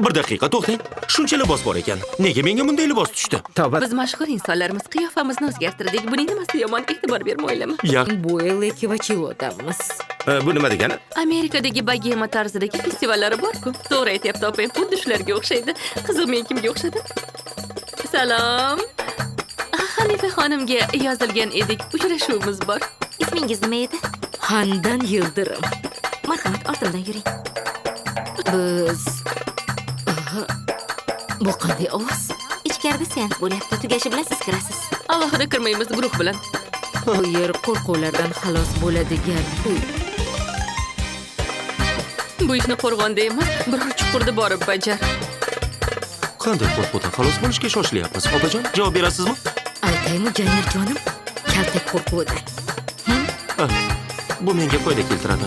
Bir daqiqa to'xtang. Shuncha libos bor ekan. Nega menga bunday libos tushdi? Tavba. Biz mashhur insonlarimiz qiyofamizni o'zgartirdik. Buning nimasi yomon, e'tibor berma o'ylama. Ya, Bu yil Ekivachilodamiz. bu nima degani? Amerikadagi bogema tarzidagi festivallari bor-ku. To'g'ri aytyapti opang, xuddi shularga o'xshaydi. Qiziq, men kimga o'xshadim? Salom. Hanifa xonimga yozilgan edik. Uchrashuvimiz bor. Ismingiz nima edi? Handan Yildirim. Marhamat, ortimdan yuring. Biz... Aha, bu qanday ovoz? Ichkarida seans bo'lyapti. Tugashi bilan siz kirasiz. Alohida kirmaymiz guruh bilan. Bu yer qo'rquvlardan xalos bo'ladigan uy. Bu ishni qo'rg'onda emas, biror chuqurda borib bajar. Qanday qo'rquvdan xalos bo'lishga shoshilyapmiz? Opajon, javob berasizmi? Aytaymi Janirjonim? Kaltak qo'rquvidan. Bu menga foyda keltiradi.